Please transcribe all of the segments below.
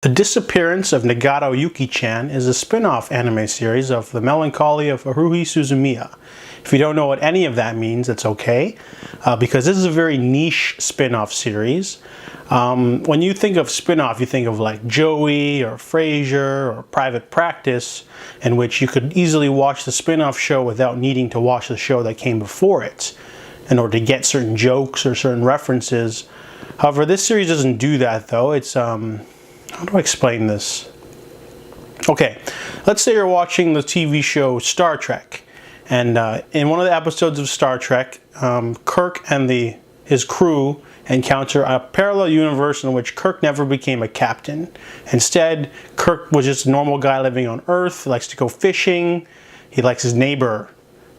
The Disappearance of Nagato Yuki-chan is a spin-off anime series of The Melancholy of Haruhi Suzumiya. If you don't know what any of that means, it's okay, because this is a very niche spin-off series. When you think of spin-off, you think of like Joey or Frasier or Private Practice, in which you could easily watch the spin-off show without needing to watch the show that came before it in order to get certain jokes or certain references. However, this series doesn't do that though. It's how do I explain this? Okay, let's say you're watching the TV show Star Trek, and in one of the episodes of Star Trek, Kirk and his crew encounter a parallel universe in which Kirk never became a captain. Instead, Kirk was just a normal guy living on Earth. He likes to go fishing. He likes his neighbor.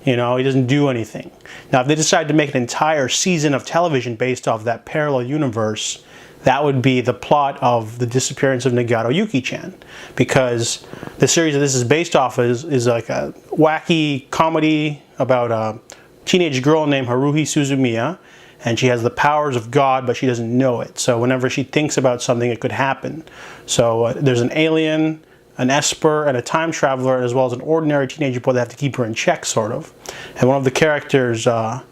You know, he doesn't do anything. Now, if they decide to make an entire season of television based off that parallel universe, that would be the plot of The Disappearance of Nagato Yuki-chan, because the series that this is based off is like a wacky comedy about a teenage girl named Haruhi Suzumiya, and she has the powers of God, but she doesn't know it. So whenever she thinks about something, it could happen. So there's an alien, an esper, and a time traveler, as well as an ordinary teenage boy that have to keep her in check, sort of. And one of the characters, the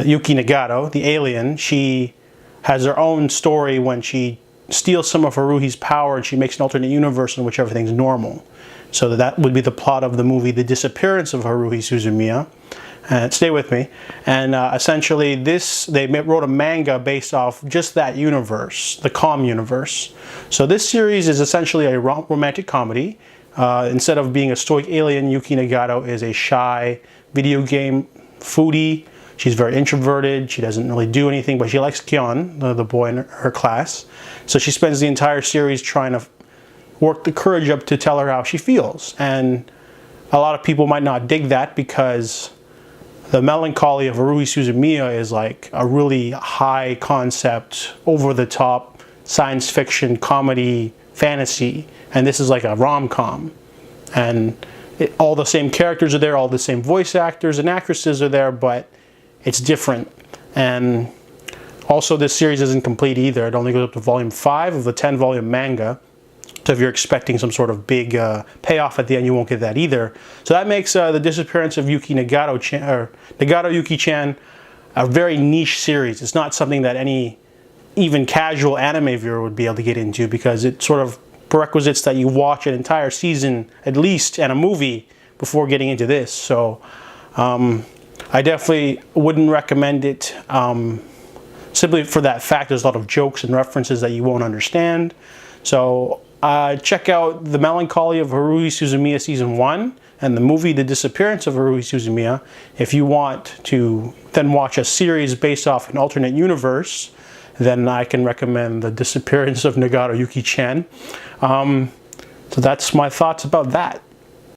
Yuki Nagato, the alien, she has her own story when she steals some of Haruhi's power and she makes an alternate universe in which everything's normal. So that would be the plot of the movie The Disappearance of Haruhi Suzumiya. Stay with me. And essentially they wrote a manga based off just that universe, the COM universe. So this series is essentially a romantic comedy. Instead of being a stoic alien, Yuki Nagato is a shy video game foodie. She's very introverted, she doesn't really do anything, but she likes Kyon, the boy in her class. So she spends the entire series trying to work the courage up to tell her how she feels. And a lot of people might not dig that because The Melancholy of Haruhi Suzumiya is like a really high concept, over-the-top science fiction, comedy, fantasy. And this is like a rom-com. And all the same characters are there, all the same voice actors and actresses are there, but it's different. And also this series isn't complete either. It only goes up to volume 5 of the 10-volume manga. So if you're expecting some sort of big payoff at the end, you won't get that either. So that makes The Disappearance of Yuki Nagato, or Nagato Yuki-chan, a very niche series. It's not something that any even casual anime viewer would be able to get into, because it sort of prerequisites that you watch an entire season at least and a movie before getting into this. So I definitely wouldn't recommend it simply for that fact. There's a lot of jokes and references that you won't understand. So check out The Melancholy of Haruhi Suzumiya Season 1 and the movie The Disappearance of Haruhi Suzumiya if you want to then watch a series based off an alternate universe. Then I can recommend The Disappearance of Nagato Yuki-chan. So that's my thoughts about that.